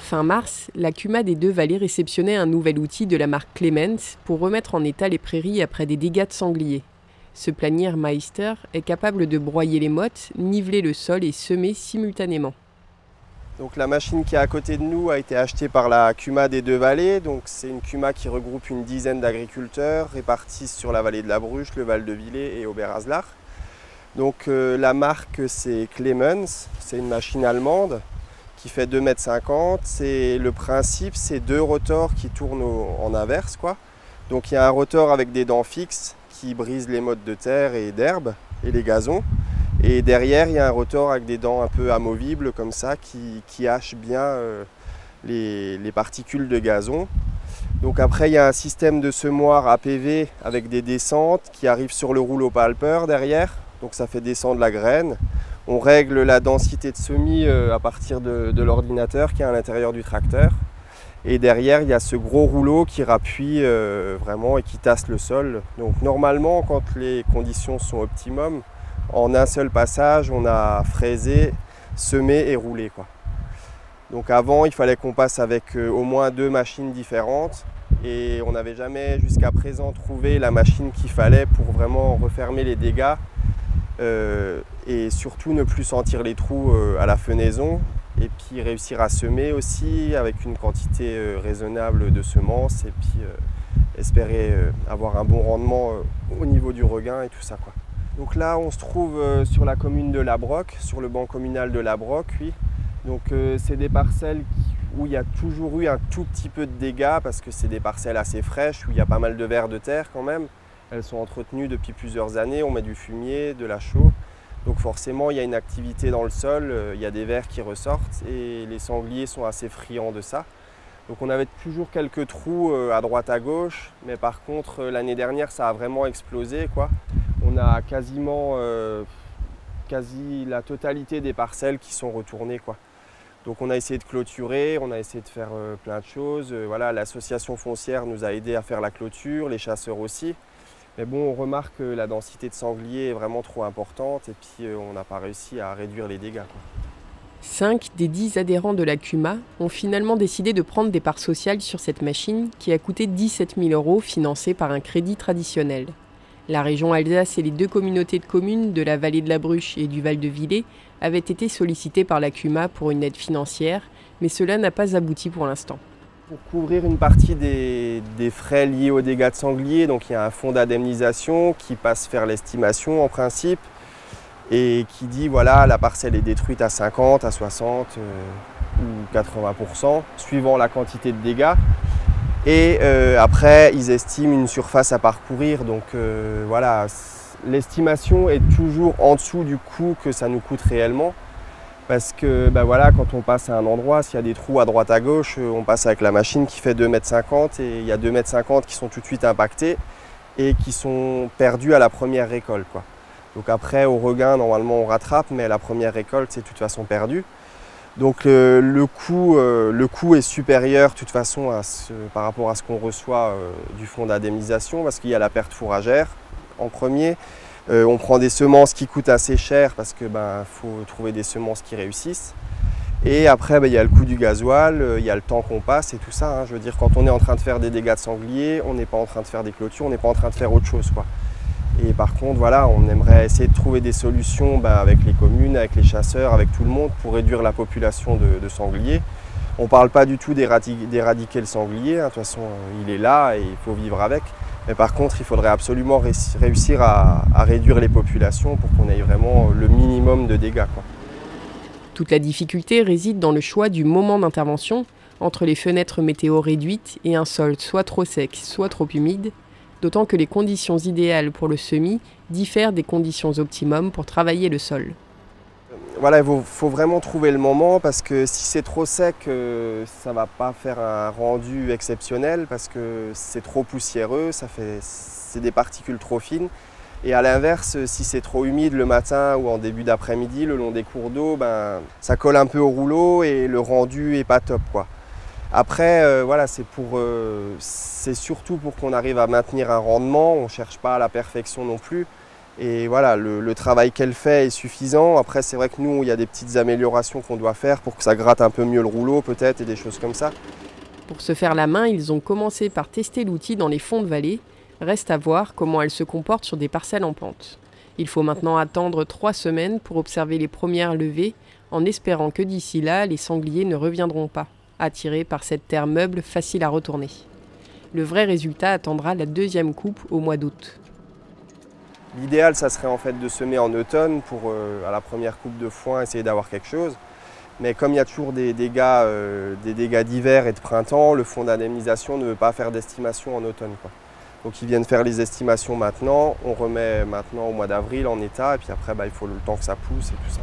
Fin mars, la CUMA des Deux-Vallées réceptionnait un nouvel outil de la marque Clemens pour remettre en état les prairies après des dégâts de sangliers. Ce Planier Meister est capable de broyer les mottes, niveler le sol et semer simultanément. Donc la machine qui est à côté de nous a été achetée par la CUMA des Deux-Vallées. Donc c'est une CUMA qui regroupe une dizaine d'agriculteurs répartis sur la vallée de la Bruche, le Val de Villers et Oberazlach. Donc la marque c'est Clemens, c'est une machine allemande qui fait 2,50 m. Le principe, c'est deux rotors qui tournent en inverse, quoi. Donc il y a un rotor avec des dents fixes qui brisent les mottes de terre et d'herbe et les gazons. Et derrière, il y a un rotor avec des dents un peu amovibles comme ça qui hachent bien les particules de gazon. Donc après, il y a un système de semoir APV avec des descentes qui arrivent sur le rouleau palpeur derrière. Donc ça fait descendre la graine. On règle la densité de semis à partir de l'ordinateur qui est à l'intérieur du tracteur. Et derrière, il y a ce gros rouleau qui rappuie vraiment et qui tasse le sol. Donc normalement, quand les conditions sont optimum, en un seul passage, on a fraisé, semé et roulé, quoi. Donc avant, il fallait qu'on passe avec au moins deux machines différentes. Et on n'avait jamais jusqu'à présent trouvé la machine qu'il fallait pour vraiment refermer les dégâts. Et surtout ne plus sentir les trous à la fenaison et puis réussir à semer aussi avec une quantité raisonnable de semences et puis espérer avoir un bon rendement au niveau du regain et tout ça, quoi. Donc là on se trouve sur la commune de Labroc, sur le banc communal de Labroc, oui. Donc c'est des parcelles où il y a toujours eu un tout petit peu de dégâts parce que c'est des parcelles assez fraîches où il y a pas mal de vers de terre quand même. Elles sont entretenues depuis plusieurs années, on met du fumier, de la chaux. Donc forcément, il y a une activité dans le sol, il y a des vers qui ressortent et les sangliers sont assez friands de ça. Donc on avait toujours quelques trous à droite à gauche, mais par contre l'année dernière ça a vraiment explosé, quoi. On a quasiment quasi la totalité des parcelles qui sont retournées, quoi. Donc on a essayé de clôturer, on a essayé de faire plein de choses. Voilà, l'association foncière nous a aidé à faire la clôture, les chasseurs aussi. Mais bon, on remarque que la densité de sangliers est vraiment trop importante et puis on n'a pas réussi à réduire les dégâts, quoi. 5 des 10 adhérents de la CUMA ont finalement décidé de prendre des parts sociales sur cette machine qui a coûté 17 000 € financée par un crédit traditionnel. La région Alsace et les deux communautés de communes de la vallée de la Bruche et du Val de Villers avaient été sollicitées par la CUMA pour une aide financière, mais cela n'a pas abouti pour l'instant. Pour couvrir une partie des frais liés aux dégâts de sangliers, donc il y a un fonds d'indemnisation qui passe faire l'estimation en principe et qui dit voilà, la parcelle est détruite à 50, à 60 ou 80% suivant la quantité de dégâts. Et après, ils estiment une surface à parcourir. Donc voilà, l'estimation est toujours en dessous du coût que ça nous coûte réellement. Parce que voilà, quand on passe à un endroit, s'il y a des trous à droite à gauche, on passe avec la machine qui fait 2,50 m et il y a 2,50 m qui sont tout de suite impactés et qui sont perdus à la première récolte, quoi. Donc après, au regain, normalement on rattrape, mais la première récolte, c'est de toute façon perdu. Donc le coût est supérieur de toute façon par rapport à ce qu'on reçoit du fonds d'indemnisation parce qu'il y a la perte fourragère en premier. On prend des semences qui coûtent assez cher parce que faut trouver des semences qui réussissent. Et après, il y a le coût du gasoil, il y a le temps qu'on passe et tout ça, hein. Je veux dire, quand on est en train de faire des dégâts de sanglier, on n'est pas en train de faire des clôtures, on n'est pas en train de faire autre chose, quoi. Et par contre, voilà, on aimerait essayer de trouver des solutions avec les communes, avec les chasseurs, avec tout le monde pour réduire la population de sangliers. On ne parle pas du tout d'éradiquer le sanglier, hein. De toute façon, il est là et il faut vivre avec. Mais par contre, il faudrait absolument réussir à réduire les populations pour qu'on ait vraiment le minimum de dégâts, quoi. Toute la difficulté réside dans le choix du moment d'intervention entre les fenêtres météo réduites et un sol soit trop sec, soit trop humide, d'autant que les conditions idéales pour le semis diffèrent des conditions optimum pour travailler le sol. Voilà, il faut vraiment trouver le moment parce que si c'est trop sec, ça ne va pas faire un rendu exceptionnel parce que c'est trop poussiéreux, c'est des particules trop fines. Et à l'inverse, si c'est trop humide le matin ou en début d'après-midi, le long des cours d'eau, ça colle un peu au rouleau et le rendu n'est pas top, quoi. Après, voilà, c'est surtout pour qu'on arrive à maintenir un rendement, on ne cherche pas à la perfection non plus. Et voilà, le travail qu'elle fait est suffisant. Après, c'est vrai que nous, il y a des petites améliorations qu'on doit faire pour que ça gratte un peu mieux le rouleau peut-être et des choses comme ça. Pour se faire la main, ils ont commencé par tester l'outil dans les fonds de vallée. Reste à voir comment elle se comporte sur des parcelles en pente. Il faut maintenant attendre 3 semaines pour observer les premières levées, en espérant que d'ici là, les sangliers ne reviendront pas, attirés par cette terre meuble facile à retourner. Le vrai résultat attendra la deuxième coupe au mois d'août. L'idéal, ça serait en fait de semer en automne pour, à la première coupe de foin, essayer d'avoir quelque chose. Mais comme il y a toujours des dégâts d'hiver et de printemps, le fonds d'indemnisation ne veut pas faire d'estimation en automne, quoi. Donc ils viennent faire les estimations maintenant, on remet maintenant au mois d'avril en état, et puis après il faut le temps que ça pousse et tout ça.